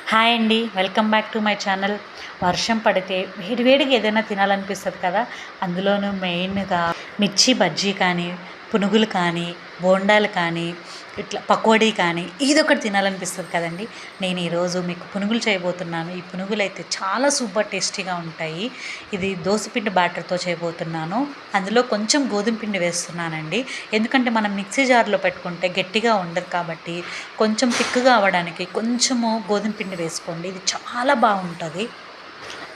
Hi అండి, welcome back to my channel. వర్షం పడితే వేడివేడిగా ఏదైనా తినాలనిపిస్తుంది కదా. అందులోనూ మెయిన్గా మిర్చి బజ్జీ కానీ, పునుగులు కానీ, బోండాలు కానీ, ఇట్లా పకోడీ కానీ ఇదొకటి తినాలనిపిస్తుంది కదండి. నేను ఈరోజు మీకు పునుగులు చేయబోతున్నాను. ఈ పునుగులు అయితే చాలా సూపర్ టేస్టీగా ఉంటాయి. ఇది దోసపిండి బ్యాటర్తో చేయబోతున్నాను. అందులో కొంచెం గోధుమ పిండి వేస్తున్నానండి. ఎందుకంటే మనం మిక్సీ జార్లో పెట్టుకుంటే గట్టిగా ఉండదు కాబట్టి కొంచెం తిక్కుగా అవ్వడానికి కొంచెము గోధుమ పిండి వేసుకోండి. ఇది చాలా బాగుంటుంది.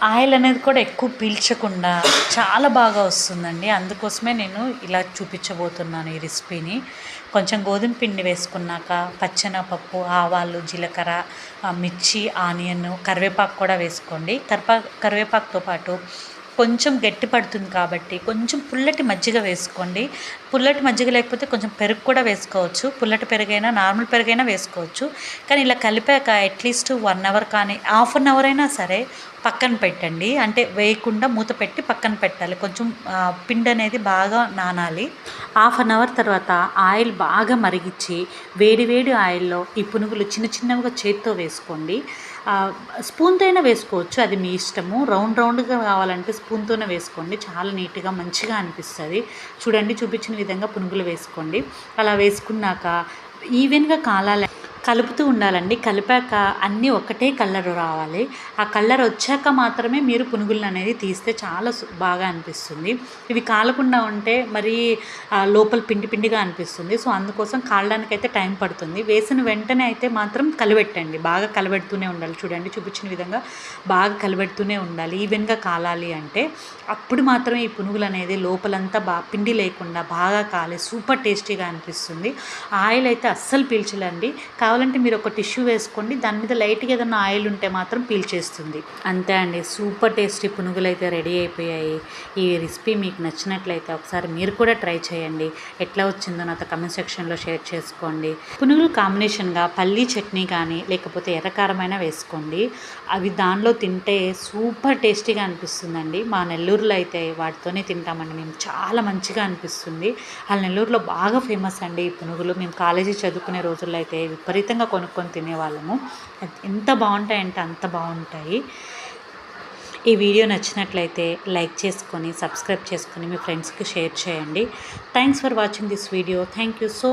ఆయిల్ అనేది కూడా ఎక్కువ పీల్చకుండా చాలా బాగా వస్తుందండి. అందుకోసమే నేను ఇలా చూపించబోతున్నాను ఈ రెసిపీని. కొంచెం గోధుమ పిండి వేసుకున్నాక పచ్చెనపప్పు, ఆవాలు, జీలకర్ర, మిర్చి, ఆనియన్, కరివేపాకు కూడా వేసుకోండి. కరివేపాకుతో పాటు కొంచెం గట్టి పడుతుంది కాబట్టి కొంచెం పుల్లటి మజ్జిగ వేసుకోండి. పుల్లటి మజ్జిగ లేకపోతే కొంచెం పెరుగు కూడా వేసుకోవచ్చు. పుల్లటి పెరుగైనా నార్మల్ పెరుగైనా వేసుకోవచ్చు. కానీ ఇలా కలిపాక అట్లీస్ట్ 1 అవర్ కానీ హాఫ్ అన్ అవర్ అయినా సరే పక్కన పెట్టండి. అంటే వేయకుండా మూత పెట్టి పక్కన పెట్టాలి. కొంచెం పిండి అనేది బాగా నానాలి. హాఫ్ అన్ అవర్ తర్వాత ఆయిల్ బాగా మరిగించి వేడి వేడి ఆయిల్లో ఈ పునుగులు చిన్న చిన్నగా చేత్తో వేసుకోండి. స్పూన్తో అయినా వేసుకోవచ్చు, అది మీ ఇష్టము. రౌండ్గా కావాలంటే స్పూన్తోనే వేసుకోండి. చాలా నీట్గా మంచిగా అనిపిస్తుంది. చూడండి, చూపించిన విధంగా పునుగులు వేసుకోండి. అలా వేసుకున్నాక ఈవెన్గా కాలాలి, కలుపుతూ ఉండాలండి. కలిపాక అన్నీ ఒకటే కలర్ రావాలి. ఆ కలర్ వచ్చాక మాత్రమే మీరు పునుగులు అనేది తీస్తే చాలా బాగా అనిపిస్తుంది. ఇవి కాలకుండా ఉంటే మరి లోపల పిండి పిండిగా అనిపిస్తుంది. సో అందుకోసం కాలడానికైతే టైం పడుతుంది. వేసిన వెంటనే అయితే మాత్రం కలిపెట్టండి. బాగా కలిపెడుతూనే ఉండాలి. చూడండి, చూపించిన విధంగా బాగా కలిపెడుతూనే ఉండాలి. ఈవెన్గా కాలాలి అంటే అప్పుడు మాత్రమే ఈ పునుగులు అనేది లోపలంతా పిండి లేకుండా బాగా కాలి సూపర్ టేస్టీగా అనిపిస్తుంది. ఆయిల్ అయితే అస్సలు పీల్చలేండి. కావాలంటే మీరు ఒక టిష్యూ వేసుకోండి, దాని మీద లైట్గా ఏదైనా ఆయిల్ ఉంటే మాత్రం పీల్చేస్తుంది. అంతే అండి, సూపర్ టేస్టీ పునుగులు అయితే రెడీ అయిపోయాయి. ఈ రెసిపీ మీకు నచ్చినట్లయితే ఒకసారి మీరు కూడా ట్రై చేయండి. ఎట్లా వచ్చిందో నాతో కమెంట్ సెక్షన్లో షేర్ చేసుకోండి. పునుగులు కాంబినేషన్గా పల్లీ చట్నీ కానీ లేకపోతే ఎర్రకారమైనా వేసుకోండి. అవి దానిలో తింటే సూపర్ టేస్టీగా అనిపిస్తుందండి. మా నెల్లూరులో అయితే వాటితోనే తింటామండి మేము. చాలా మంచిగా అనిపిస్తుంది. ఆ నెల్లూరులో బాగా ఫేమస్ అండి ఈ పునుగులు. మేము కాలేజీ చదువుకునే రోజుల్లో అయితే విపరీతంగా కొనుక్కొని తినేవాళ్ళము. ఎంత బాగుంటాయంటే అంత బాగుంటాయి. ఈ వీడియో నచ్చినట్లయితే లైక్ చేసుకొని సబ్స్క్రైబ్ చేసుకొని మీ ఫ్రెండ్స్కి షేర్ చేయండి. Thanks for watching this video. Thank you so